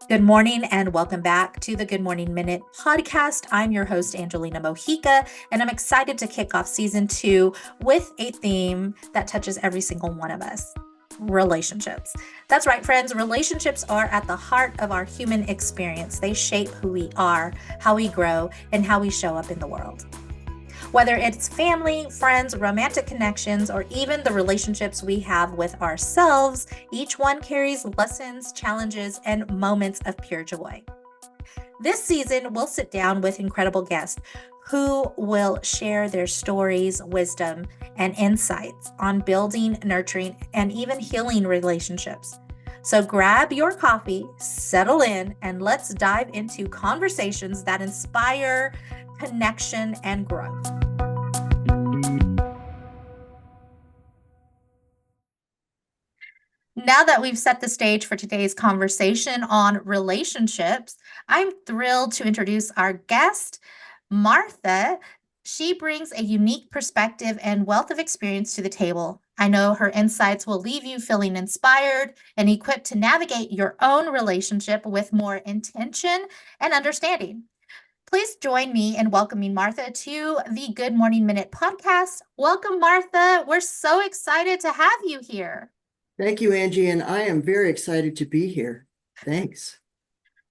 Good morning and welcome back to the Good Morning Minute podcast. I'm your host, Angelina Mojica, and I'm excited to kick off season 2 with a theme that touches every single one of us: relationships. That's right, friends. Relationships are at the heart of our human experience. They shape who we are, how we grow, and how we show up in the world. Whether it's family, friends, romantic connections, or even the relationships we have with ourselves, each one carries lessons, challenges, and moments of pure joy. This season, we'll sit down with incredible guests who will share their stories, wisdom, and insights on building, nurturing, and even healing relationships. So grab your coffee, settle in, and let's dive into conversations that inspire connection and growth. Now that we've set the stage for today's conversation on relationships, I'm thrilled to introduce our guest, Martha. She brings a unique perspective and wealth of experience to the table. I know her insights will leave you feeling inspired and equipped to navigate your own relationship with more intention and understanding. Please join me in welcoming Martha to the Good Morning Minute podcast. Welcome, Martha. We're so excited to have you here. Thank you, Angie, and I am very excited to be here. Thanks.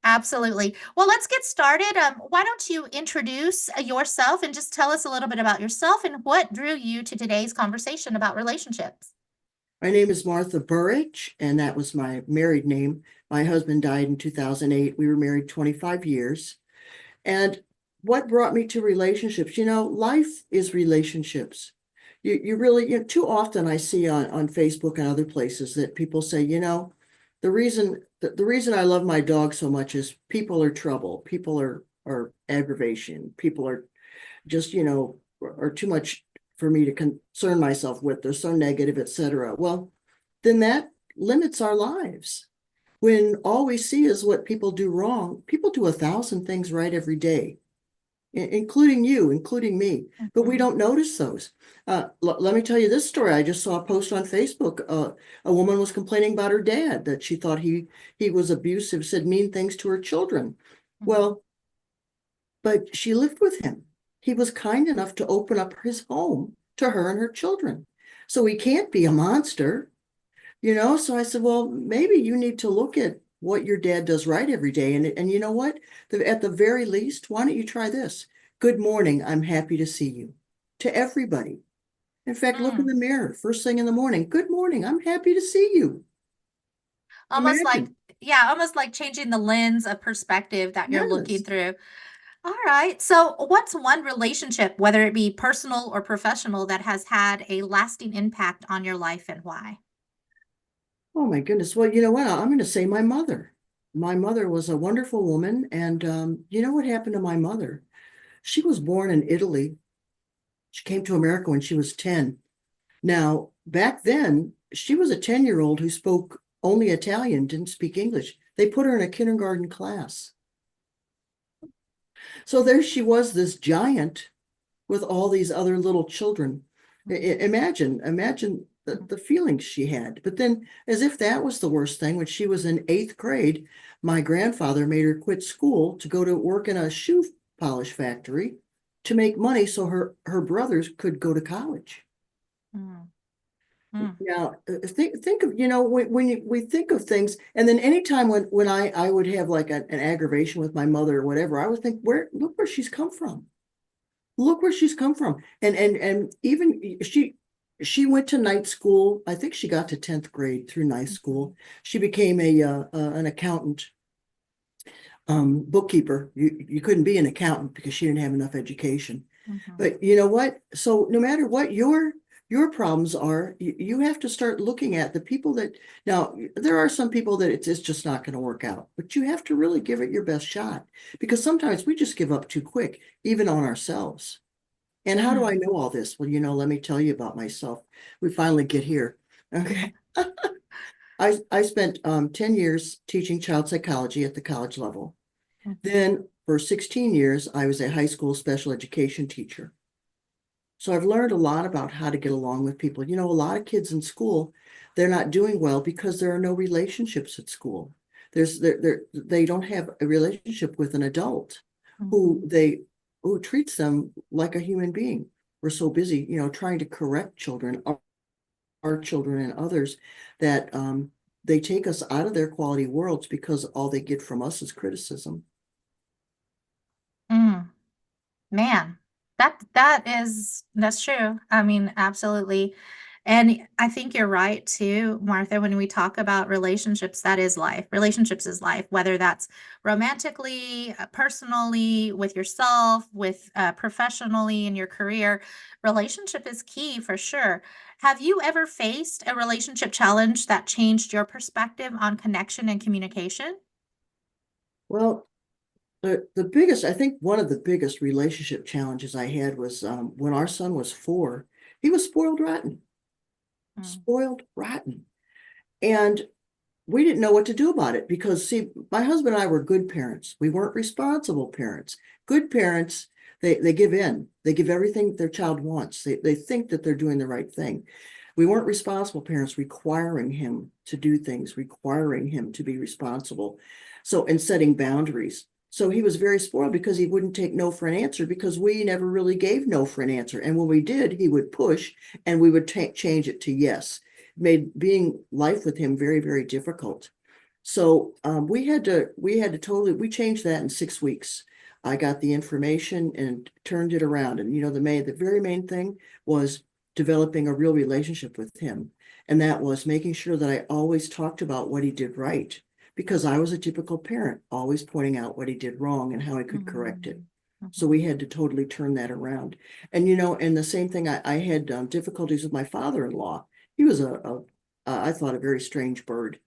Absolutely. Well, let's get started. Why don't you introduce yourself and just tell us a little bit about yourself and what drew you to today's conversation about relationships? My name is Martha Burich, and that was my married name. My husband died in 2008. We were married 25 years. And what brought me to relationships? Life is relationships. You really, too often I see on Facebook and other places that people say, the reason I love my dog so much is people are trouble, people are aggravation, people are just, are too much for me to concern myself with. They're so negative, etc. Well, then that limits our lives. When all we see is what people do wrong, people do 1,000 things right every day, including you, including me, but we don't notice those. Let me tell you this story. I just saw a post on Facebook. A woman was complaining about her dad, that she thought he was abusive, said mean things to her children. Well, but she lived with him. He was kind enough to open up his home to her and her children. So he can't be a monster, So I said, well, maybe you need to look at what your dad does right every day. And you know what? At the very least, why don't you try this? Good morning. I'm happy to see you. To everybody. In fact, look in the mirror first thing in the morning. Good morning. I'm happy to see you. Almost like, almost like changing the lens of perspective that you're looking through. All right. So, what's one relationship, whether it be personal or professional, that has had a lasting impact on your life and why? Oh my goodness. Well, you know what? I'm going to say my mother. My mother was a wonderful woman. And you know what happened to my mother? She was born in Italy. She came to America when she was 10. Now, back then, she was a 10-year-old who spoke only Italian, didn't speak English. They put her in a kindergarten class. So there she was, this giant with all these other little children. Imagine the feelings she had. But then, as if that was the worst thing, when she was in 8th grade, my grandfather made her quit school to go to work in a shoe polish factory to make money so her brothers could go to college. Now, think of, when we think of things, and then anytime when I would have like an aggravation with my mother or whatever, I would think, look where she's come from. Look where she's come from. And even she went to night school. I think she got to 10th grade through night school. She became an accountant, bookkeeper. You couldn't be an accountant because she didn't have enough education. But you know what? So no matter what your problems are, you have to start looking at the people that, now there are some people that it's just not going to work out, but you have to really give it your best shot, because sometimes we just give up too quick, even on ourselves. And how do I know all this? Well, let me tell you about myself. We finally get here. Okay. I spent 10 years teaching child psychology at the college level. Then for 16 years, I was a high school special education teacher. So I've learned a lot about how to get along with people. A lot of kids in school, they're not doing well because there are no relationships at school. They don't have a relationship with an adult who Mhm. they who treats them like a human being. We're so busy, trying to correct children, our children and others, that they take us out of their quality worlds because all they get from us is criticism. Mm. Man, that's true. I mean, absolutely. And I think you're right too, Martha, when we talk about relationships, that is life. Relationships is life, whether that's romantically, personally, with yourself, with professionally in your career. Relationship is key for sure. Have you ever faced a relationship challenge that changed your perspective on connection and communication? Well, the biggest, I think one of the biggest relationship challenges I had was when our son was 4. He was Mm, spoiled rotten. And we didn't know what to do about it because, see, my husband and I were good parents. We weren't responsible parents. Good parents, they give in. They give everything their child wants. They think that they're doing the right thing. We weren't responsible parents, requiring him to do things, requiring him to be responsible. So, and setting boundaries. So he was very spoiled because he wouldn't take no for an answer because we never really gave no for an answer. And when we did, he would push and we would change it to yes. Made being life with him very, very difficult. So we had to totally, we changed that in 6 weeks. I got the information and turned it around. And the very main thing was developing a real relationship with him. And that was making sure that I always talked about what he did right, because I was a typical parent, always pointing out what he did wrong and how I could correct it. mhm, So we mhm. had to totally turn that around. And and the same thing, I had difficulties with my father-in-law. He was I thought, a very strange bird.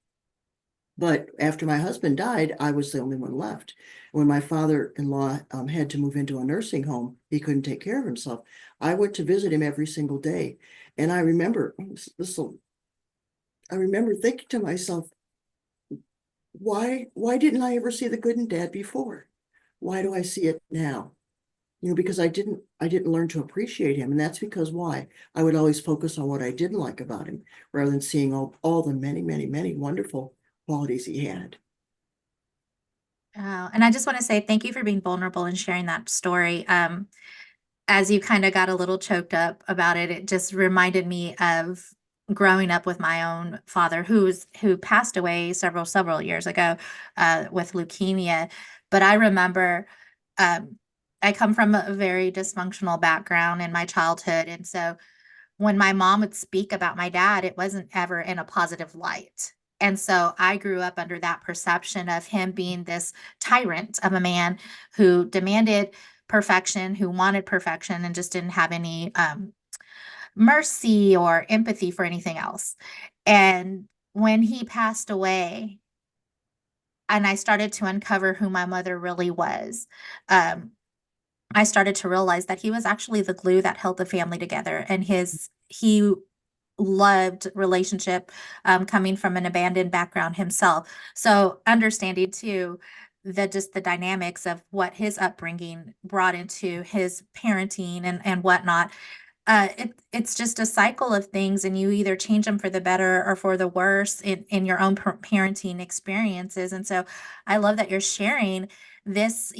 But after my husband died, I was the only one left. When my father-in-law had to move into a nursing home, he couldn't take care of himself. I went to visit him every single day. And I remember, I remember thinking to myself, why didn't I ever see the good in dad before? Why do I see it now? Because I didn't learn to appreciate him. And that's because why? I would always focus on what I didn't like about him rather than seeing all the many, many, many wonderful qualities he had. And I just want to say thank you for being vulnerable and sharing that story. As you kind of got a little choked up about it, it just reminded me of growing up with my own father, who passed away several years ago with leukemia. But I remember um, I come from a very dysfunctional background in my childhood, and so when my mom would speak about my dad, it wasn't ever in a positive light. And so I grew up under that perception of him being this tyrant of a man who demanded perfection, who wanted perfection, and just didn't have any mercy or empathy for anything else. And when he passed away, and I started to uncover who my mother really was, um, I started to realize that he was actually the glue that held the family together. And he loved relationship, coming from an abandoned background himself. So understanding too the dynamics of what his upbringing brought into his parenting and whatnot. It's just a cycle of things, and you either change them for the better or for the worse in your own parenting experiences. And so I love that you're sharing this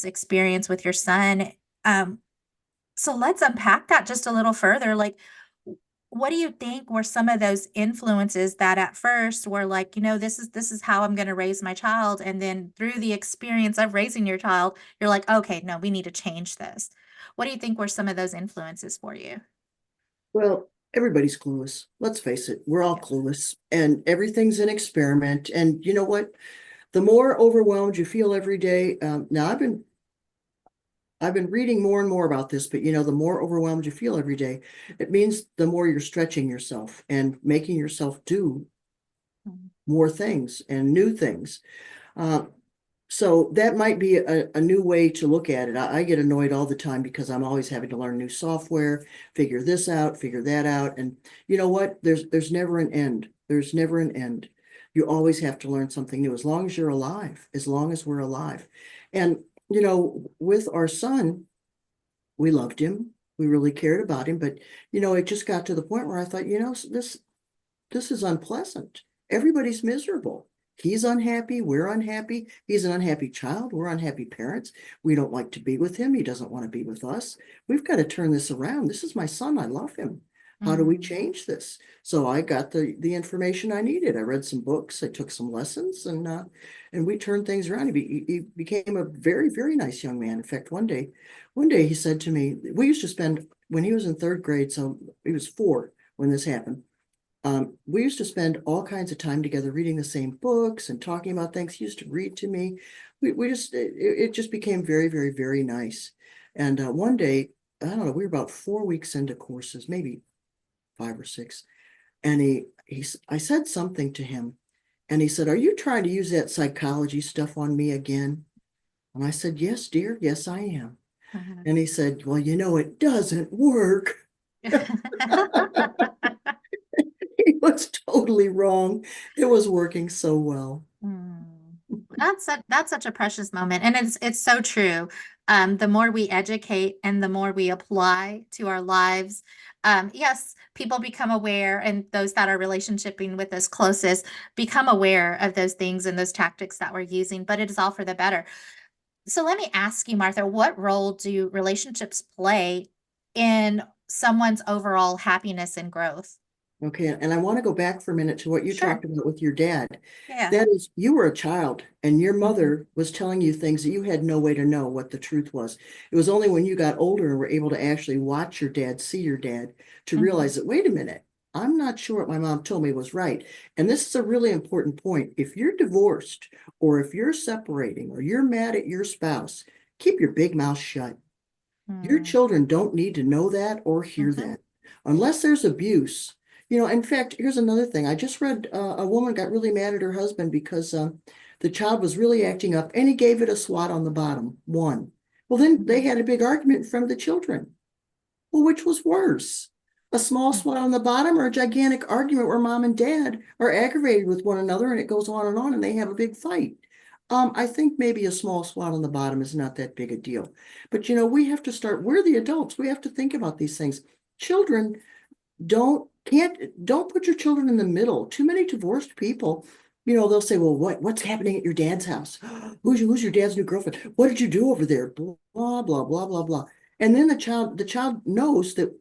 experience with your son. Um, so let's unpack that just a little further. Like, what do you think were some of those influences that at first were like, this is how I'm going to raise my child, and then through the experience of raising your child, you're like, okay, no, we need to change this. What do you think were some of those influences for you? Well, everybody's clueless. Let's face it, we're all Yeah. clueless, and everything's an experiment. And you know what? The more overwhelmed you feel every day, now I've been reading more and more about this, but the more overwhelmed you feel every day, it means the more you're stretching yourself and making yourself do Mhm. more things and new things. Uh, so that might be a new way to look at it. I get annoyed all the time because I'm always having to learn new software, figure this out, figure that out. And you know what? There's never an end. There's never an end. You always have to learn something new as long as you're alive, as long as we're alive. And with our son, we loved him. We really cared about him, but it just got to the point where I thought, this is unpleasant. Everybody's miserable. He's unhappy. We're unhappy. He's an unhappy child. We're unhappy parents. We don't like to be with him. He doesn't want to be with us. We've got to turn this around. This is my son. I love him. How do we Mm. change this? So I got the information I needed. I read some books. I took some lessons, and we turned things around. He became a very, very nice young man. In fact, one day he said to me, we used to spend when he was in third grade, so he was 4 when this happened. We used to spend all kinds of time together reading the same books and talking about things. He used to read to me. We just it just became very, very, very nice. And one day, I don't know, we were about 4 weeks into courses, maybe 5 or 6. And I said something to him, and he said, "Are you trying to use that psychology stuff on me again?" And I said, "Yes, dear, yes, I am." And he said, "Well, it doesn't work." He was totally wrong. It was working so well. Mm. That's such a precious moment, and it's so true. The more we educate and the more we apply to our lives, yes, people become aware, and those that are relationshiping with us closest become aware of those things and those tactics that we're using. But it is all for the better. So let me ask you, Martha, what role do relationships play in someone's overall happiness and growth? Okay, and I want to go back for a minute to what you Sure. talked about with your dad. Yeah. That is, you were a child and your Mhm. mother was telling you things that you had no way to know what the truth was. It was only when you got older and were able to actually watch your dad, see your dad, to Mhm. realize that, wait a minute, I'm not sure what my mom told me was right. And this is a really important point. If you're divorced or if you're separating or you're mad at your spouse, keep your big mouth shut. Your Mm. children don't need to know that or hear Mhm. that unless there's abuse. In fact, here's another thing. I just read a woman got really mad at her husband because the child was really acting up and he gave it a swat on the bottom, one. Well, then they Mhm. had a big argument in front of the children. Well, which was worse? A small Mhm. swat on the bottom or a gigantic argument where mom and dad are aggravated with one another and it goes on and they have a big fight? I think maybe a small swat on the bottom is not that big a deal. But we have to start, we're the adults. We have to think about these things. Children don't put your children in the middle. Too many divorced people, they'll say, well, what's happening at your dad's house? Who's your dad's new girlfriend? What did you do over there? Blah, blah, blah, blah, blah. And then the child knows that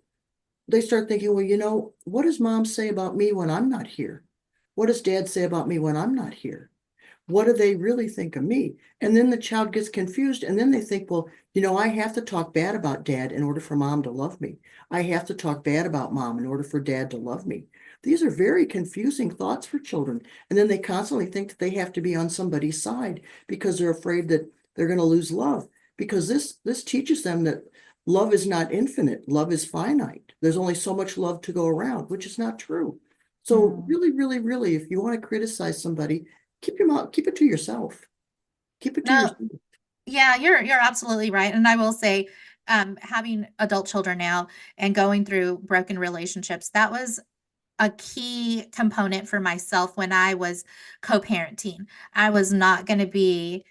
they start thinking, well, what does mom say about me when I'm not here? What does dad say about me when I'm not here? What do they really think of me? And then the child gets confused and then they think, well, I have to talk bad about dad in order for mom to love me. I have to talk bad about mom in order for dad to love me. These are very confusing thoughts for children. And then they constantly think that they have to be on somebody's side because they're afraid that they're going to lose love. Because this teaches them that love is not infinite, love is finite. There's only so much love to go around, which is not true. So Mm. really, really, really, if you want to criticize somebody, keep it to yourself. Keep it to No, yourself. yeah, you're absolutely right. And I will say, having adult children now and going through broken relationships, that was a key component for myself when I was co-parenting. I was not going to be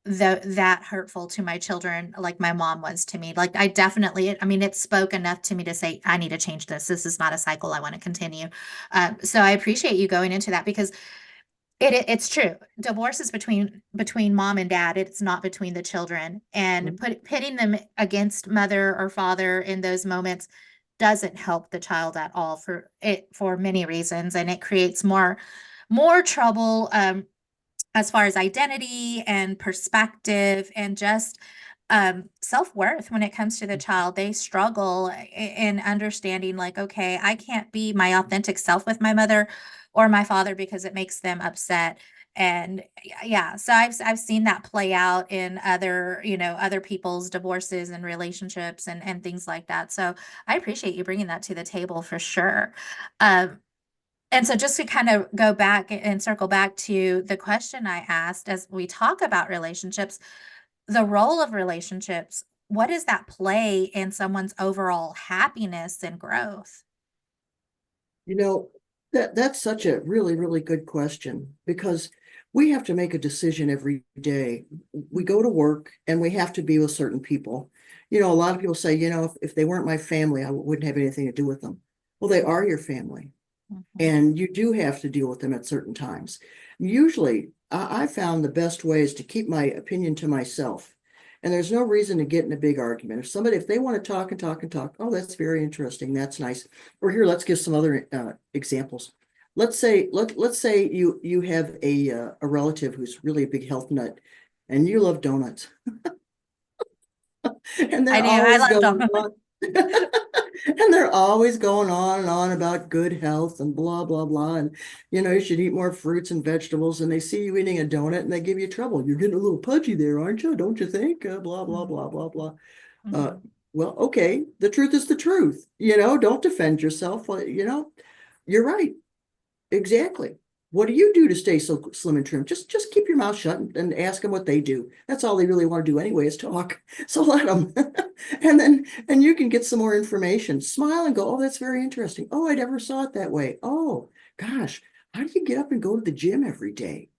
that hurtful to my children like my mom was to me. Like I mean, it spoke enough to me to say, I need to change this. This is not a cycle I want to continue. So I appreciate you going into that because it's true. Divorce is between mom and dad. It's not between the children. And pitting them against mother or father in those moments doesn't help the child at all for many reasons, and it creates more trouble as far as identity and perspective and just self-worth when it comes to the child. They struggle in understanding, like, okay, I can't be my authentic self with my mother or my father because it makes them upset. And yeah, so I've seen that play out in other people's divorces and relationships and things like that. So I appreciate you bringing that to the table for sure. Um, and so just to kind of go back and circle back to the question I asked as we talk about relationships, the role of relationships, what does that play in someone's overall happiness and growth? You know, that's such a really, really good question because we have to make a decision every day. We go Mhm. to work and we have to be with certain people. A lot of people say, if they weren't my family, I wouldn't have anything to do with them. Well, they are your family, Mhm. and you do have to deal with them at certain times. Usually, I found the best way is to keep my opinion to myself. And there's no reason to get in a big argument. If they want to talk and talk and talk, oh, that's very interesting. That's nice. Or here, let's give some other examples. Let's say you have a relative who's really a big health nut, and you love donuts, and I they're do. I always love going donuts. on. And they're always going on and on about good health and blah, blah, blah. And, you should eat more fruits and vegetables. And they see you eating a donut and they give you trouble. You're getting a little pudgy there, aren't you? Don't you think? Blah, blah, blah, blah, blah. Uh, Mhm. well, okay. The truth is the truth. Don't defend yourself. Well, you're right. Exactly. What do you do to stay so slim and trim? Just keep your mouth shut and ask them what they do. That's all they really want to do anyway is talk. So let them. And you can get some more information. Smile and go, oh, that's very interesting. Oh, I never saw it that way. Oh, gosh, how do you get up and go to the gym every day?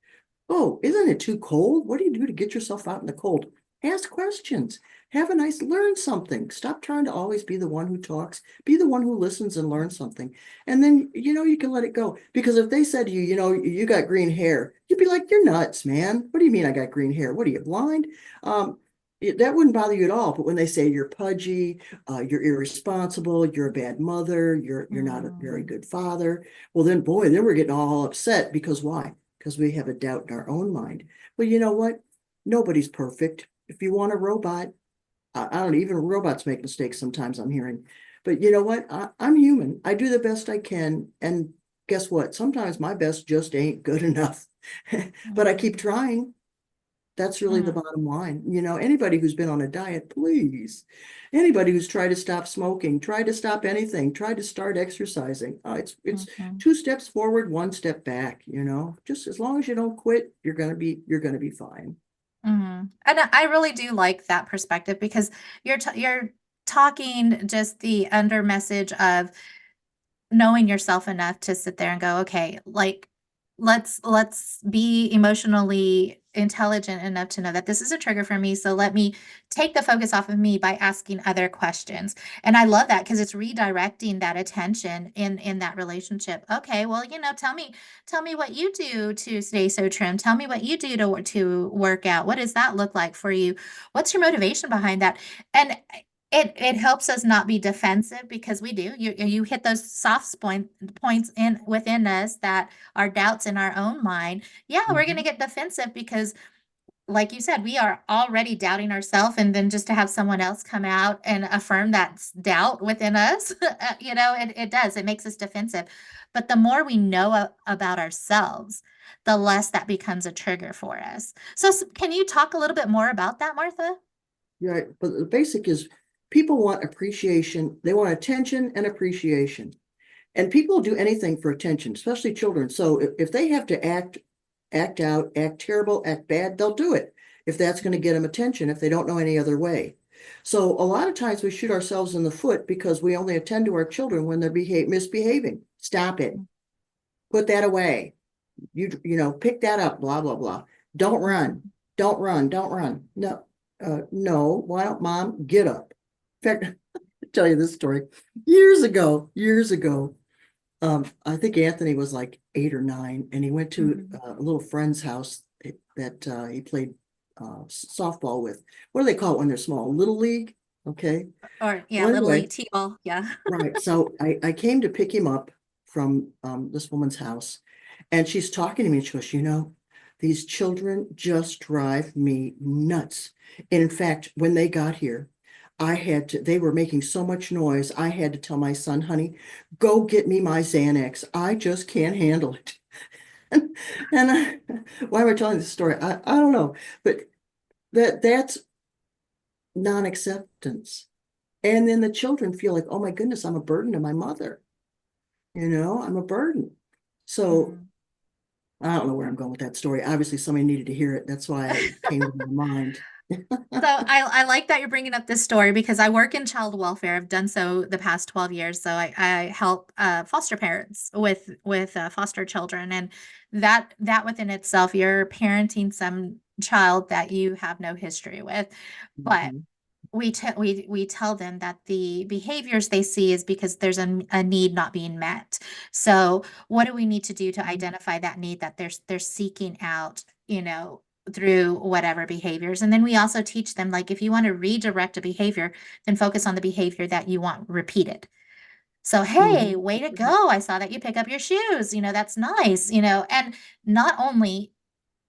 Oh, isn't it too cold? What do you do to get yourself out in the cold? Ask questions. Learn something. Stop trying to always be the one who talks. Be the one who listens and learns something. And then, you can let it go. Because if they said to you, you got green hair, you'd be like, you're nuts, man. What do you mean I got green hair? What are you, blind? That wouldn't bother you at all. But when they say you're pudgy, you're irresponsible, you're a bad mother, you're not a very Mhm. good father, well, then, boy, then we're getting all upset because why? Because we have a doubt in our own mind. Well, you know what? Nobody's perfect. If you want a robot, I don't know, even robots make mistakes sometimes, I'm hearing. But you know what? I'm human. I do the best I can. And guess what? Sometimes my best just ain't good enough. But I keep Mhm. trying. That's really the Mhm. bottom line. Anybody who's been on a diet, please. Anybody who's tried to stop smoking, tried to stop anything, tried to start exercising. It's Mhm. two steps forward, one step back. Just as long as you don't quit, you're gonna be fine. And I really do like that perspective because you're talking just the under message of knowing yourself enough to sit there and go, okay, like let's be emotionally intelligent enough to know that this is a trigger for me. So let me take the focus off of me by asking other questions. And I love that because it's redirecting that attention in that relationship. Okay, well, tell me what you do to stay so trim. Tell me what you do to work out. What does that look like for you? What's your motivation behind that? And it helps us not be defensive because we do. You hit those points in within us that are doubts in our own mind. Yeah, we're going to Mhm. get defensive because, like you said, we are already doubting ourselves, and then just to have someone else come out and affirm that doubt within us, it does. It makes us defensive. But the more we know about ourselves, the less that becomes a trigger for us. So, can you talk a little bit more about that, Martha? Right. But the basic is people want appreciation. They want attention and appreciation. And people do anything for attention, especially children. So if they have to act out, act terrible, act bad, they'll do it if that's going to get them attention, if they don't know any other way. So a lot of times we shoot ourselves in the foot because we only attend to our children when they're misbehaving. Stop it. Put that away. Pick that up, blah, blah, blah. Don't run. Don't run. Don't run. No, no. Why don't mom get up? In fact, I'll tell you this story. Years ago, I think Anthony was like 8 or 9, and he went to Mhm. a little friend's house that he played softball with. What do they call it when they're small? Little league. Okay. Or yeah, Well, little anyway, league t-ball. Yeah. right. So I came to pick him up from this woman's house, and she's talking to me, and she goes, these children just drive me nuts. And in fact, when they got here, they were making so much noise. I had to tell my son, honey, go get me my Xanax. I just can't handle it. And why am I telling this story? I don't know, but that's non-acceptance. And then the children feel like, oh my goodness, I'm a burden to my mother. I'm a burden. So Mhm. I don't know where I'm going with that story. Obviously, somebody needed to hear it. That's why it came to my mind. So I like that you're bringing up this story because I work in child welfare. I've done so the past 12 years. So I help foster parents with foster children, and that within itself, you're parenting some child that you have no history with. But Mhm. we tell them that the behaviors they see is because there's a need not being met. So what do we need to do to identify that need that they're seeking out, through whatever behaviors? And then we also teach them, like, if you want to redirect a behavior, then focus on the behavior that you want repeated. So, hey, Mhm. way to go. I saw that you pick up your shoes. That's nice, and not only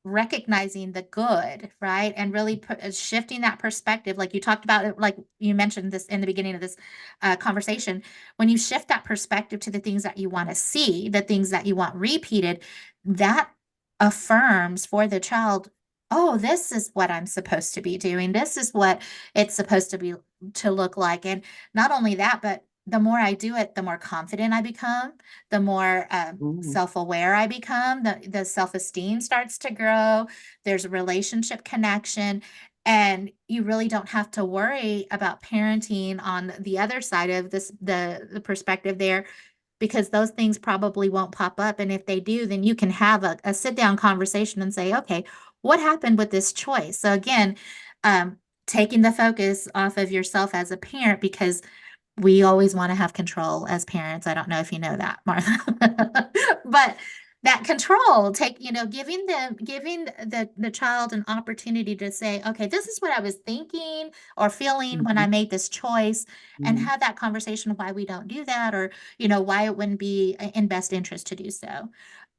recognizing the good, right? And really shifting that perspective. Like you talked about it, like you mentioned this in the beginning of this conversation. When you shift that perspective to the things that you want to see, the things that you want repeated, that affirms for the child, oh, this is what I'm supposed to be doing. This is what it's supposed to be to look like. And not only that, but the more I do it, the more confident I become, the more Mhm. self-aware I become, the self-esteem starts to grow. There's a relationship connection, and you really don't have to worry about parenting on the other side of this, the perspective there, because those things probably won't pop up. And if they do, then you can have a sit down conversation and say, okay, what happened with this choice? So again, taking the focus off of yourself as a parent, because we always want to have control as parents. I don't know if you know that, Martha. But that control, giving the child an opportunity to say, okay, this is what I was thinking or feeling when I Mhm. made this choice, and Mhm. have that conversation why we don't do that, or why it wouldn't be in best interest to do so.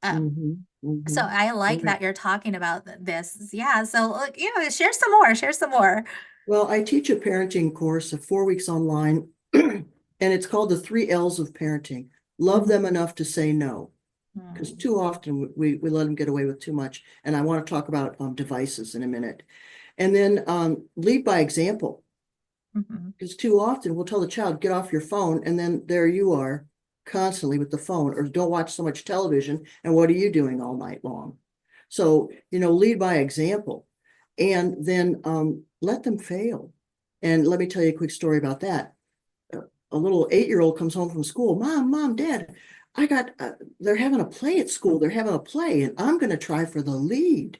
Um, Mhm. so Mhm. I like Right. that you're talking about this. Yeah. So look, share some more. Share some more. Well, I teach a parenting course of 4 weeks online, and it's called the 3 L's of parenting. Love Mhm. them enough to say no, because Mhm. too often we let them get away with too much. And I want to talk about devices in a minute. And then lead by example, Mhm. because too often we'll tell the child, get off your phone, and then there you are constantly with the phone, or don't watch so much television. And what are you doing all night long? So, lead by example, and then let them fail. And let me tell you a quick story about that. A little 8-year-old comes home from school. Mom, Dad, they're having a play at school. They're having a play, and I'm going to try for the lead.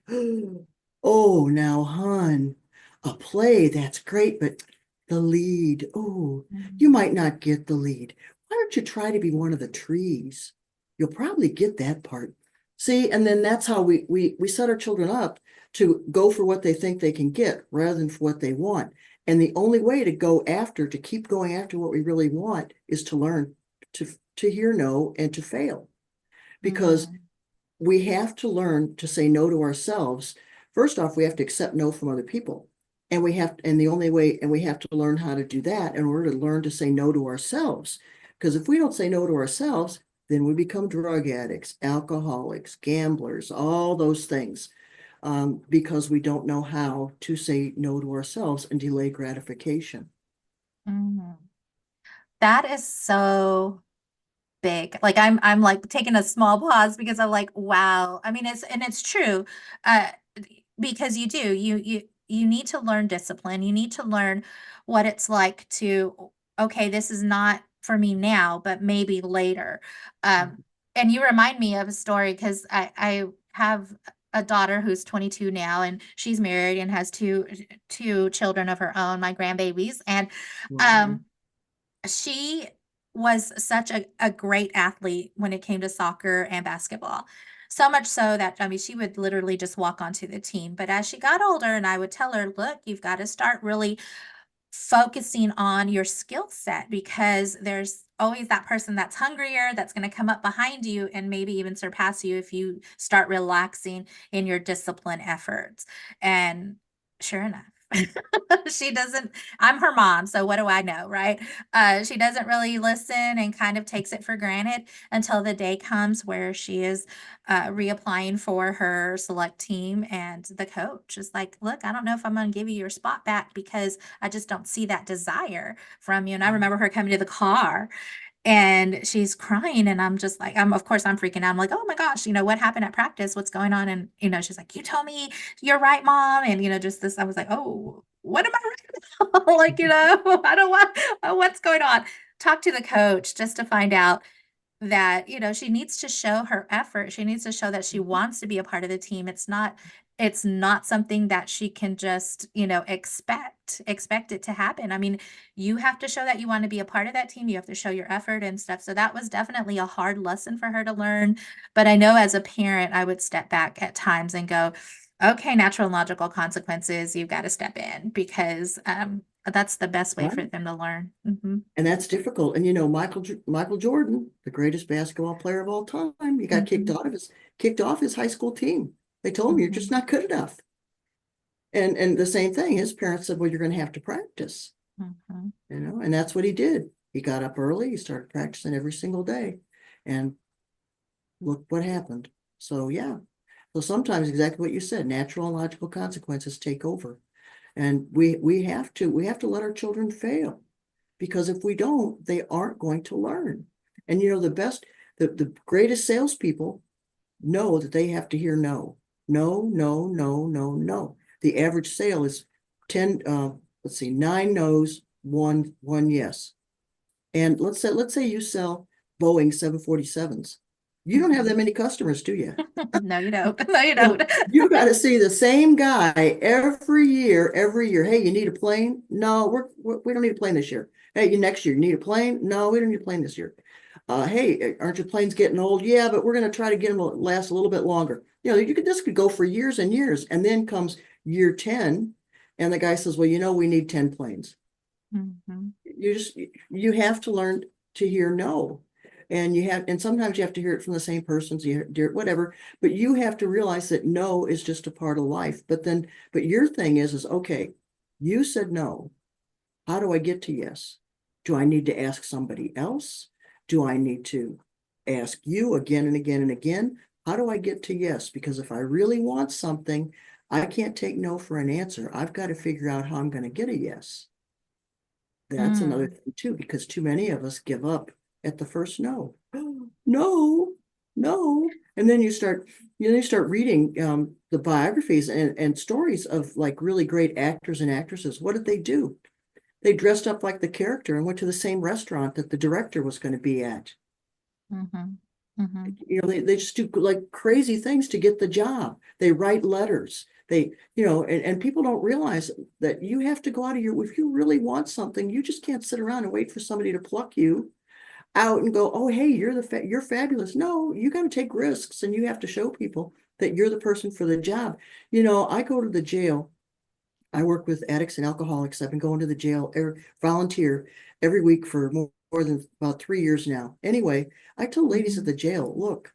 Oh, now, hon, a play, that's great, but the lead, oh, you Mhm. might not get the lead. Why don't you try to be one of the trees? You'll probably get that part. See, and then that's how we set our children up to go for what they think they can get rather than for what they want. And the only way to keep going after what we really want is to learn to hear no and to fail. Because Mhm. we have to learn to say no to ourselves. First off, we have to accept no from other people. And the only way, and we have to learn how to do that in order to learn to say no to ourselves. Because if we don't say no to ourselves, then we become drug addicts, alcoholics, gamblers, all those things, because we don't know how to say no to ourselves and delay gratification. Mhm. That is so big. Like I'm like taking a small pause because I'm like, wow. I mean, it's true. Uh, because you do. You need to learn discipline. You need to learn what it's like to, okay, this is not for me now, but maybe later. Um, and you remind me of a story because I have a daughter who's 22 now, and she's married and has two children of her own, my grandbabies. And Wow. um she was such a great athlete when it came to soccer and basketball. So much so that, I mean, she would literally just walk onto the team. But as she got older, and I would tell her, look, you've got to start really focusing on your skill set, because there's always that person that's hungrier, that's going to come up behind you and maybe even surpass you if you start relaxing in your discipline efforts. And sure enough, she doesn't. I'm her mom, so what do I know, right? She doesn't really listen and kind of takes it for granted until the day comes where she is reapplying for her select team, and the coach is like, look, I don't know if I'm going to give you your spot back because I just don't see that desire from you. And I remember her coming to the car and she's crying, and I'm just like, of course I'm freaking out. I'm like, oh my gosh, what happened at practice? What's going on? And, she's like, you told me you're right, mom. And, just this, I was like, oh, what am I right about? Like, I don't want, what's going on? Talk to the coach just to find out that she needs to show her effort. She needs to show that she wants to be a part of the team. It's not something that she can just expect expect it to happen. I mean, you have to show that you want to be a part of that team. You have to show your effort and stuff. So that was definitely a hard lesson for her to learn. But I know as a parent, I would step back at times and go, okay, natural and logical consequences, you've got to step in because that's the best way for Right. them to learn. And that's difficult. And Michael Jordan, the greatest basketball player of all time, he got Mhm, kicked off his high school team. They told him you're just mhm, not good enough. And the same thing, his parents said, well, you're going to have to practice, mhm, and that's what he did. He got up early, he started practicing every single day, and look what happened. So yeah. So sometimes exactly what you said, natural and logical consequences take over. And we have to let our children fail, because if we don't, they aren't going to learn. And the greatest salespeople know that they have to hear no, no, no, no, no, no. The average sale is 10, let's see, 9 no's, one yes. And let's say you sell Boeing 747s. You don't have that mhm. many customers, do you? No, you don't. No, you You know, don't. you got to see the same guy every year, every year. Hey, you need a plane? No, we don't need a plane this year. Hey, next year, you need a plane? No, we don't need a plane this year. Hey, aren't your planes getting old? Yeah, but we're going to try to get them to last a little bit longer. This could go for years and years. And then comes year 10, and the guy says, well, we need 10 planes. Mhm, You have to learn to hear no. And sometimes you have to hear it from the same person, so you hear whatever, but you have to realize that no is just a part of life. But your thing is okay, you said no. How do I get to yes? Do I need to ask somebody else? Do I need to ask you again and again and again? How do I get to yes? Because if I really want something, I can't take no for an answer. I've got to figure out how I'm going to get a yes. That's another mm, thing too, because too many of us give up at the first no. No, no. And then you start reading the biographies and stories of like really great actors and actresses. What did they do? They dressed up like the character and went to the same restaurant that the director was going to be at. mhm, mhm, They just do like crazy things to get the job. They write letters. And people don't realize that you have to go out of if you really want something, you just can't sit around and wait for somebody to pluck you out and go, oh, hey, you're fabulous. No, you got to take risks, and you have to show people that you're the person for the job. I go to the jail. I work with addicts and alcoholics. I've been going to the jail, volunteer every week for more than about 3 years now. Anyway, I tell ladies at mhm, the jail, look,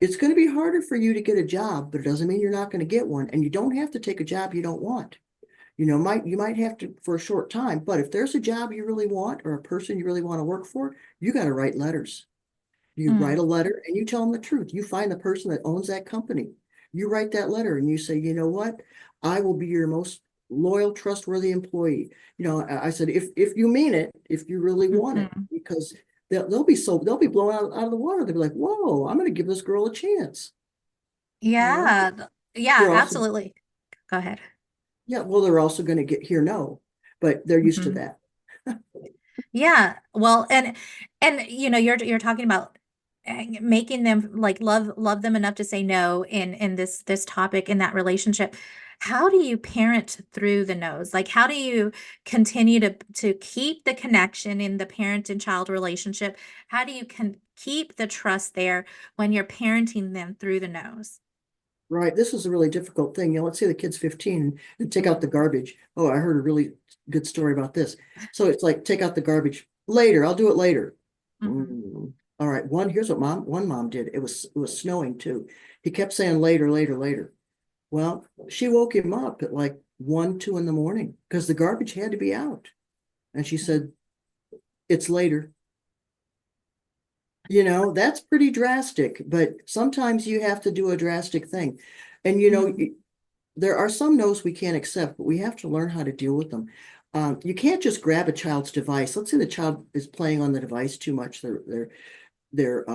it's going to be harder for you to get a job, but it doesn't mean you're not going to get one. And you don't have to take a job you don't want. You might have to for a short time, but if there's a job you really want or a person you really want to work for, you got to write letters. You write mm, a letter and you tell them the truth. You find the person that owns that company. You write that letter and you say, you know what? I will be your most loyal, trustworthy employee. I said, if you mean it, if you really want it, mhm. because they'll be blown out of the water. They'll be like, whoa, I'm going to give this girl a chance. You know, Yeah, yeah, they're also, absolutely. Go ahead. yeah, well, they're also going to hear no, but they're used to Mhm. that. Yeah. Well, and you're talking about making them like love them enough to say no in this topic in that relationship. How do you parent through the no's? Like how do you continue to keep the connection in the parent and child relationship? How do you keep the trust there when you're parenting them through the no's? Right. This is a really difficult thing. Let's say the kid's 15 and take out the Mhm, garbage. Oh, I heard a really good story about this. So it's like, take out the garbage later. I'll do it later. mhm, Mm. All right. Here's what one mom did. It was snowing too. He kept saying later, later, later. Well, she woke him up at like 1, 2 in the morning because the garbage had to be out. And she said, it's later. That's pretty drastic, but sometimes you have to do a drastic thing. And mhm, there are some no's we can't accept, but we have to learn how to deal with them. You can't just grab a child's device. Let's say the child is playing on the device too much. They're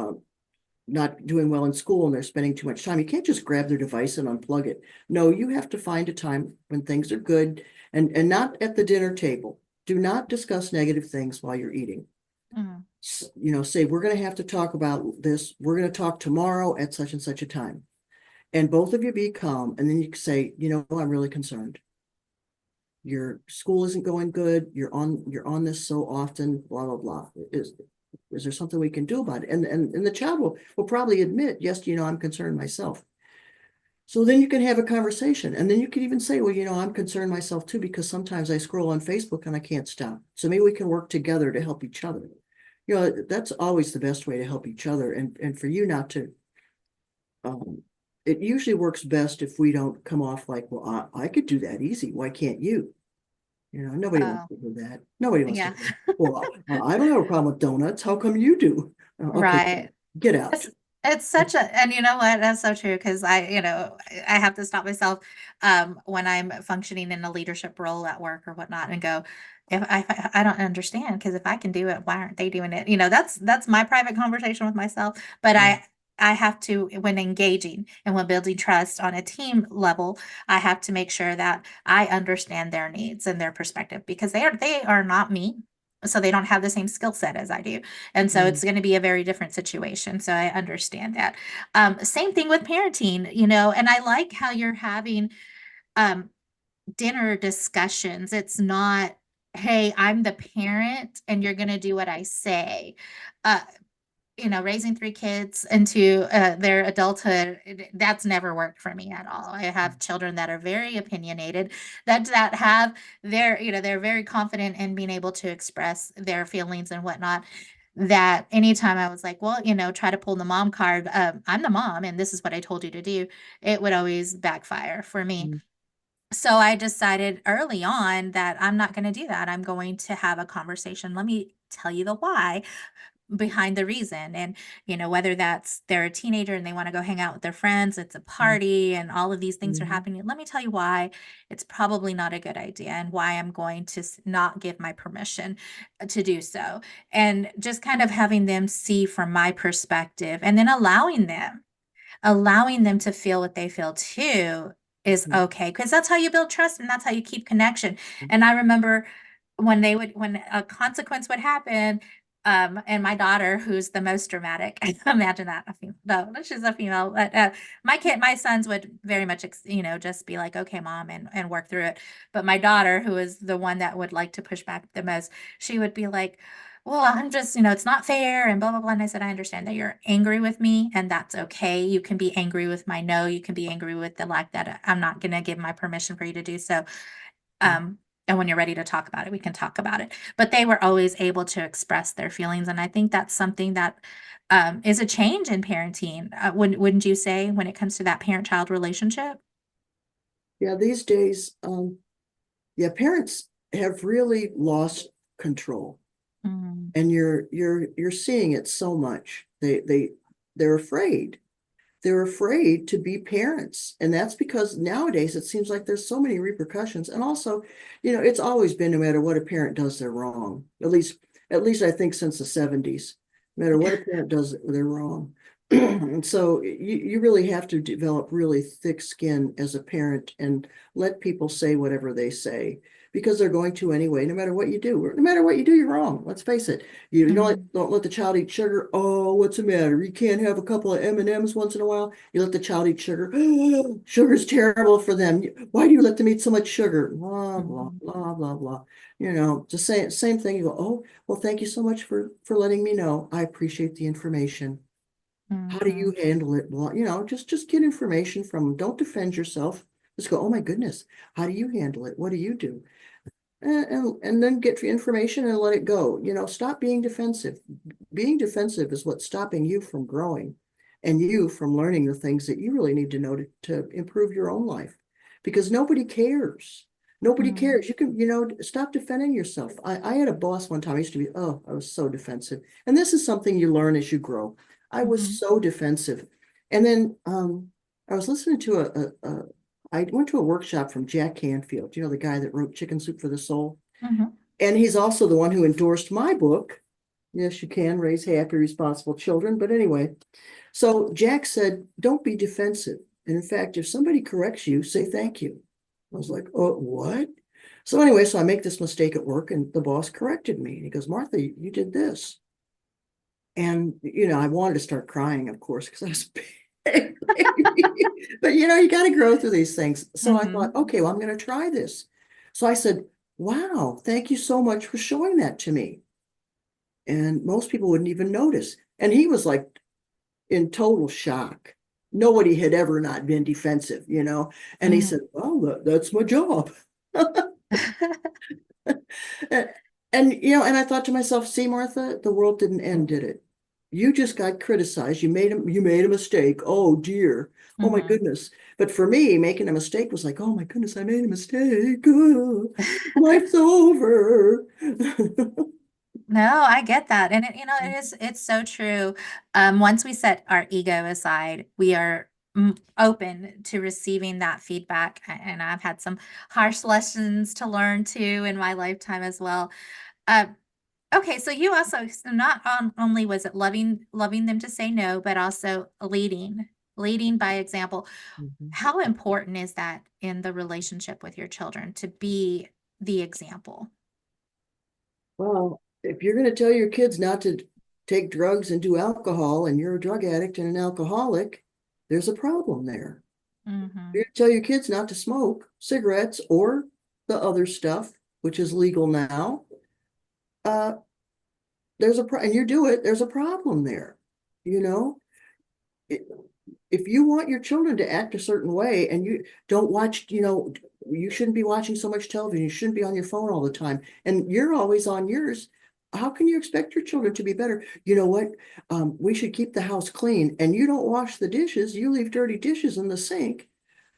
not doing well in school and they're spending too much time. You can't just grab their device and unplug it. No, you have to find a time when things are good and not at the dinner table. Do not discuss negative things while you're eating. mhm, Say we're going to have to talk about this. We're going to talk tomorrow at such and such a time. And both of you be calm. And then you say, I'm really concerned. your school isn't going good, you're on this so often, blah, blah, blah. Is there something we can do about it? And the child will probably admit, yes, I'm concerned myself. So then you can have a conversation. And then you can even say, well, I'm concerned myself too, because sometimes I scroll on Facebook and I can't stop. So maybe we can work together to help each other. That's always the best way to help each other. And for you not to, it usually works best if we don't come off like, well, I could do that easy. Why can't you? Nobody wants Oh, to do that. Nobody wants to yeah. do that. Well, I don't have a problem with donuts. How come you do? Okay, Right. get out. It's such a, and you know what? That's so true because I have to stop myself when I'm functioning in a leadership role at work or whatnot and go, if I don't understand because if I can do it, why aren't they doing it? That's my private conversation with myself. But Yeah. I have to, when engaging and when building trust on a team level, I have to make sure that I understand their needs and their perspective because they are not me. So they don't have the same skill set as I do. And so Mm, it's going to be a very different situation. So I understand that. Same thing with parenting, and I like how you're having um, dinner discussions. It's not, hey, I'm the parent and you're going to do what I say. Uh, raising three kids into their adulthood, that's never worked for me at all. I have children that are very opinionated, that have they're very confident in being able to express their feelings and whatnot. That anytime I was like, well, try to pull the mom card, I'm the mom and this is what I told you to do, it would always backfire for me. mm, So I decided early on that I'm not going to do that. I'm going to have a conversation. Let me tell you the why behind the reason. And, whether that's they're a teenager and they want to go hang out with their friends, it's a mm, party and all of these things are mhm, happening. Let me tell you why it's probably not a good idea and why I'm going to not give my permission to do so. And just kind of having them see from my perspective and then allowing them to feel what they feel too is mm, okay because that's how you build trust and that's how you keep connection. mm. And I remember when a consequence would happen, and my daughter, who's the most dramatic, imagine that, a female, no, she's a female, but my sons would very much, just be like, okay, mom, and work through it. But my daughter, who is the one that would like to push back the most, she would be like, well, I'm just, it's not fair and blah, blah, blah. And I said, I understand that you're angry with me and that's okay. You can be angry with my no. You can be angry with the lack that I'm not going to give my permission for you to do so. Mm. Um, and when you're ready to talk about it, we can talk about it. But they were always able to express their feelings. And I think that's something that is a change in parenting. Wouldn't you say when it comes to that parent-child relationship? Yeah, these days, yeah, parents have really lost control. Mm, And you're seeing it so much. They're afraid. They're afraid to be parents. And that's because nowadays it seems like there's so many repercussions. And also, it's always been no matter what a parent does, they're wrong. At least I think since the 70s. No matter what a parent does, they're wrong. And so you really have to develop really thick skin as a parent and let people say whatever they say because they're going to anyway, no matter what you do. No matter what you do, you're wrong. Let's face it. You mm, don't let the child eat sugar. Oh, what's the matter? You can't have a couple of M&Ms once in a while. You let the child eat sugar. Sugar's terrible for them. Why do you let them eat so much sugar? Blah, blah, mm, blah, blah, blah. Just same thing. You go, oh, well, thank you so much for letting me know. I appreciate the information. How do you mhm, handle it? Well, just get information from them. Don't defend yourself. Just go, oh my goodness, how do you handle it? What do you do? And then get your information and let it go. Stop being defensive. Being defensive is what's stopping you from growing and you from learning the things that you really need to know to improve your own life because nobody cares. Nobody mm, cares. You can, stop defending yourself. I had a boss one time. I used to be, oh, I was so defensive. And this is something you learn as you grow. I was mhm, so defensive. And then I was listening to I went to a workshop from Jack Canfield, the guy that wrote Chicken Soup for the Soul. mhm, And he's also the one who endorsed my book. Yes, you can raise happy, responsible children. But anyway, so Jack said, don't be defensive. And in fact, if somebody corrects you, say thank you. I was like, oh, what? So anyway, so I make this mistake at work and the boss corrected me. And he goes, Martha, you did this. And, I wanted to start crying, of course, because I was but you got to grow through these things. So I thought, mhm, okay, well, I'm going to try this. So I said, wow, thank you so much for showing that to me. And most people wouldn't even notice. And he was like in total shock. Nobody had ever not been defensive, you know? And he Mhm. said, well, that's my job. And, you know, and I thought to myself, see, Martha, the world didn't end, did it? You just got criticized. You made a mistake. Oh dear. Oh my Mhm. goodness. But for me, making a mistake was like, oh my goodness, I made a mistake. Life's over. No, I get that. And it's so true. Once we set our ego aside, we are open to receiving that feedback. And I've had some harsh lessons to learn too in my lifetime as well. Uh, okay, so you also, so not only was it loving them to say no, but also leading by example. Mhm. How important is that in the relationship with your children to be the example? Well, if you're going to tell your kids not to take drugs and do alcohol, and you're a drug addict and an alcoholic, there's a problem there. If Hmm. you're going to tell your kids not to smoke cigarettes or the other stuff, which is legal now, uh, and you do it, there's a problem there. You know, It- if you want your children to act a certain way and you don't watch, you know, you shouldn't be watching so much television, you shouldn't be on your phone all the time, and you're always on yours. How can you expect your children to be better? You know what? We should keep the house clean, and you don't wash the dishes, you leave dirty dishes in the sink.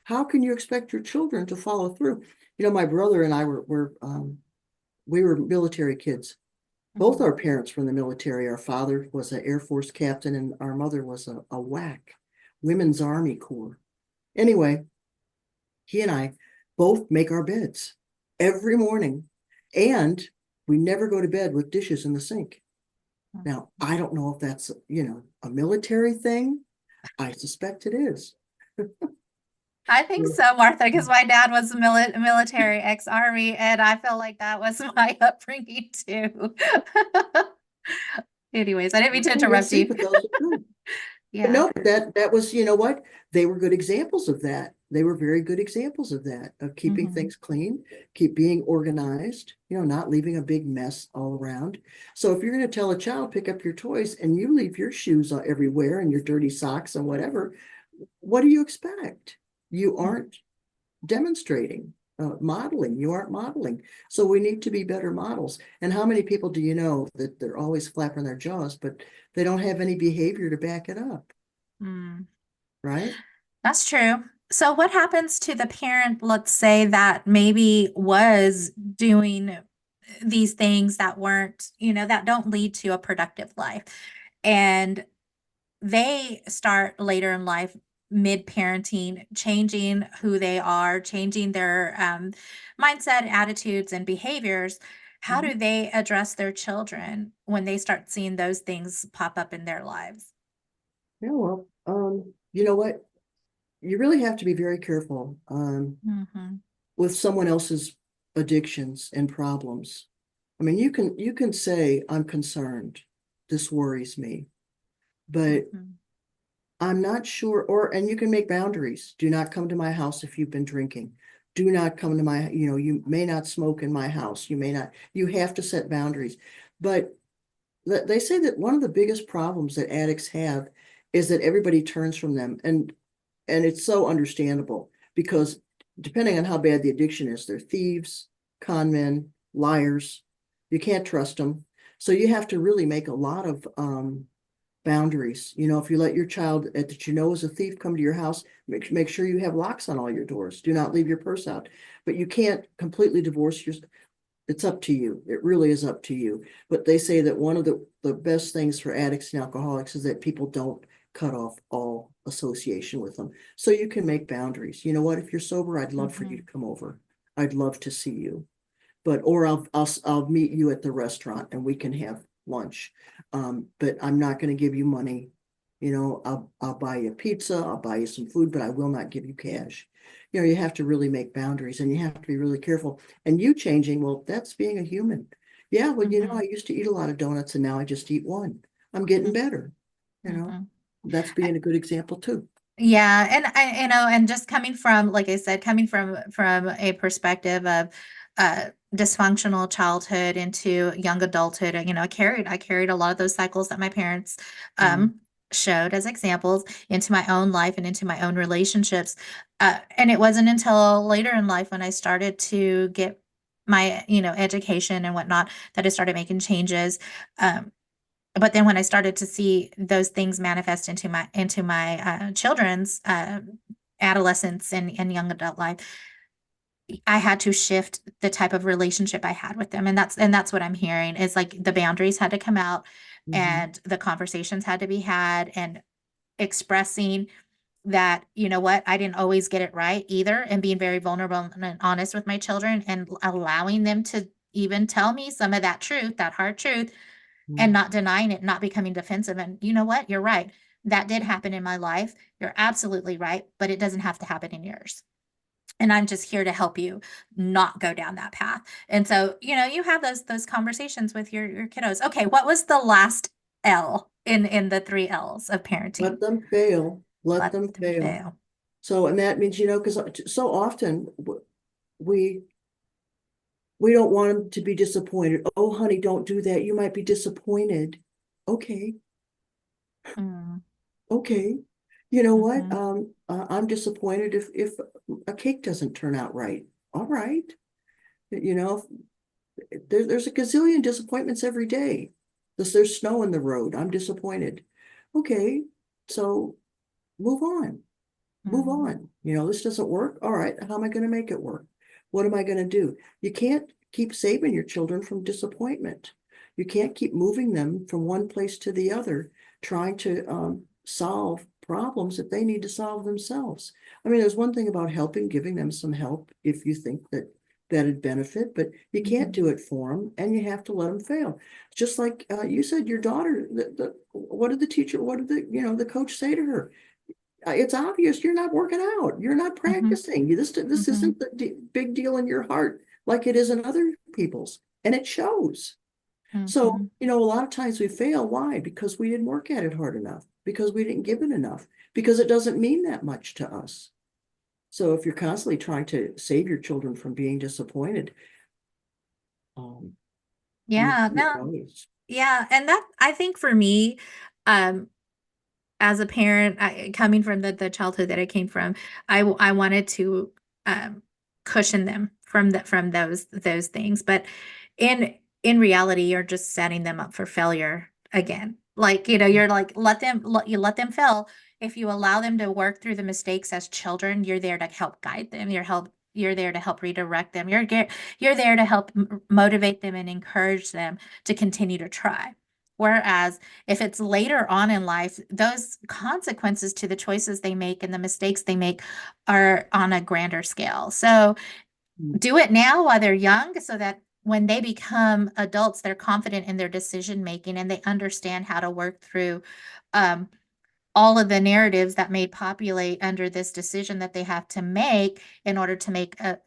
How can you expect your children to follow through? You know, my brother and I we were military kids. Both Hmm. our parents were in the military. Our father was an Air Force captain, and our mother was a WAC, Women's Army Corps. Anyway, he and I both make our beds every morning, and we never go to bed with dishes in the sink. Now, I don't know if that's, you know, a military thing. I suspect it is. I think Yeah. so, Martha, because my dad was military, ex-army, and I feel like that was my upbringing too. Anyways, I didn't mean to Okay, we'll interrupt see, you. but those are good. But Yeah. no, that was, you know what? They were good examples of that. They were very good examples of that, of keeping Hmm. things clean, keep being organized, you know, not leaving a big mess all around. So if you're going to tell a child, pick up your toys and you leave your shoes everywhere and your dirty socks and whatever, what do you expect? You aren't demonstrating, modeling. You aren't modeling. So we need to be better models. And how many people do you know that they're always flapping their jaws, but they don't have any behavior to back it up, Mm, right? that's true. So what happens to the parent, let's say, that maybe was doing these things that weren't, that don't lead to a productive life? And they start later in life, mid-parenting, changing who they are, changing their mindset, attitudes, and behaviors. How Mhm. do they address their children when they start seeing those things pop up in their lives? Yeah, well, you know what? You really have to be very careful Hmm. with someone else's addictions and problems. I mean, you can say, I'm concerned. This worries me, but Hmm. I'm not sure, and you can make boundaries. Do not come to my house if you've been drinking. Do not come to my, you know, you may not smoke in my house. You may not, you have to set boundaries. But they say that one of the biggest problems that addicts have is that everybody turns from them. And it's so understandable because depending on how bad the addiction is, they're thieves, con men, liars. You can't trust them. So you have to really make a lot of boundaries. You know, if you let your child that you know is a thief come to your house, make sure you have locks on all your doors. Do not leave your purse out. But you can't completely divorce your. It's up to you. It really is up to you. But they say that one of the best things for addicts and alcoholics is that people don't cut off all association with them. So you can make boundaries. You know what? If you're sober, I'd love for you to Hmm. come over. I'd love to see you, but or I'll meet you at the restaurant and we can have lunch. But I'm not going to give you money. You know, I'll buy you pizza, I'll buy you some food, but I will not give you cash. You know, you have to really make boundaries and you have to be really careful. And you changing, well, that's being a human. Yeah, well, you know, Hmm. I used to eat a lot of donuts and now I just eat one. I'm getting better. You know, Hmm. that's being a good example too. Yeah, and I, and just coming from, like I said, coming from a perspective of dysfunctional childhood into young adulthood. I carried a lot of those cycles that my parents Mm, showed as examples into my own life and into my own relationships. And it wasn't until later in life when I started to get my, education and whatnot that I started making changes. But then when I started to see those things manifest into my children's adolescence and young adult life, I had to shift the type of relationship I had with them. And that's what I'm hearing is like the boundaries had to come out mhm, and the conversations had to be had and expressing that, you know what, I didn't always get it right either, and being very vulnerable and honest with my children and allowing them to even tell me some of that truth, that hard truth, and mm. not denying it, not becoming defensive. And you know what? You're right. That did happen in my life. You're absolutely right, but it doesn't have to happen in yours. And I'm just here to help you not go down that path. And so, you have those conversations with your kiddos. Okay, what was the last L in the three L's of parenting? Let them fail. Let Let them them fail. fail. So, and that means, because so often we we don't want them to be disappointed. Oh, honey, don't do that. You might be disappointed. Okay, Mm, okay. You know what? mhm, I'm disappointed if a cake doesn't turn out right. All right. You know, there's a gazillion disappointments every day. There's snow in the road. I'm disappointed. Okay, so move on. Move mm, on. This doesn't work. All right, how am I going to make it work? What am I going to do? You can't keep saving your children from disappointment. You can't keep moving them from one place to the other, trying to solve problems that they need to solve themselves. I mean, there's one thing about helping, giving them some help if you think that'd benefit, but you can't mhm, do it for them, and you have to let them fail. Just like you said, your daughter. What did the teacher? What did the coach say to her? It's obvious you're not working out. You're not mhm, practicing. This mhm, isn't the big deal in your heart like it is in other people's, and it shows. So, mhm. a lot of times we fail. Why? Because we didn't work at it hard enough, because we didn't give it enough, because it doesn't mean that much to us. So if you're constantly trying to save your children from being disappointed, um, Yeah, you're no, always. yeah, and that I think for me, um, as a parent, coming from the childhood that I came from, I wanted to um, cushion them from those things, but in reality, you're just setting them up for failure again. Like, you're like let them fail. If you allow them to work through the mistakes as children, you're there to help guide them. You're there to help redirect them. You're there to help motivate them and encourage them to continue to try. Whereas if it's later on in life, those consequences to the choices they make and the mistakes they make are on a grander scale. So do it now while they're young so that when they become adults, they're confident in their decision making and they understand how to work through um, all of the narratives that may populate under this decision that they have to make in order to make a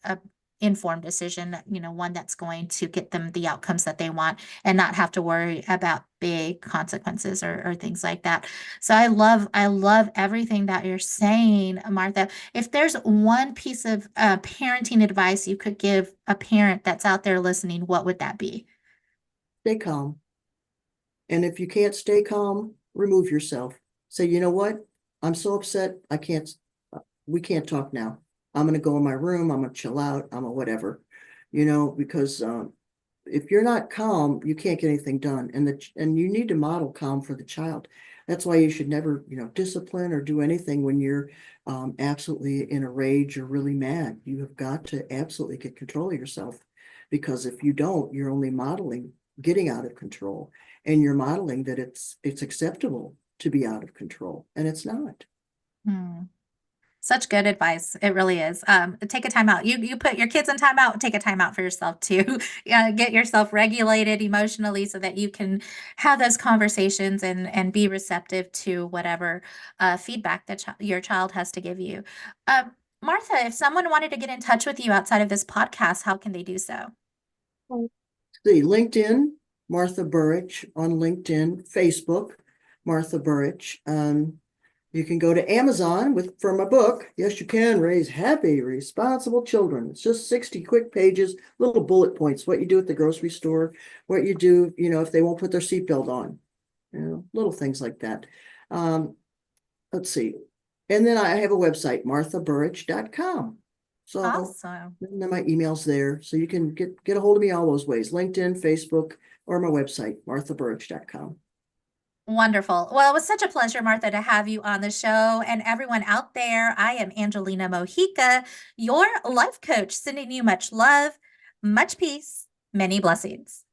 informed decision, one that's going to get them the outcomes that they want and not have to worry about big consequences or things like that. So I love everything that you're saying, Martha. If there's one piece of parenting advice you could give a parent that's out there listening, what would that be? Stay calm. And if you can't stay calm, remove yourself. Say, you know what? I'm so upset. We can't talk now. I'm going to go in my room. I'm going to chill out. I'm a whatever, because if you're not calm, you can't get anything done. And you need to model calm for the child. That's why you should never, discipline or do anything when you're absolutely in a rage or really mad. You have got to absolutely get control of yourself, because if you don't, you're only modeling getting out of control, and you're modeling that it's acceptable to be out of control, and it's not. Hmm. Such good advice. It really is. Take a time out. You put your kids in time out, take a time out for yourself too. Yeah, get yourself regulated emotionally so that you can have those conversations and be receptive to whatever feedback that your child has to give you. Um, Martha, if someone wanted to get in touch with you outside of this podcast, how can they do so? See, LinkedIn, Martha Burich on LinkedIn, Facebook, Martha Burich. You can go to Amazon for my book. Yes, you can raise happy, responsible children. It's just 60 quick pages, little bullet points, what you do at the grocery store, what you do, if they won't put their seatbelt on, little things like that. Let's see. And then I have a website, marthaburich.com. So Awesome. and then my email's there. So you can get a hold of me all those ways, LinkedIn, Facebook, or my website, marthaburich.com. Wonderful. Well, it was such a pleasure, Martha, to have you on the show. And everyone out there, I am Angelina Mojica, your life coach, sending you much love, much peace, many blessings.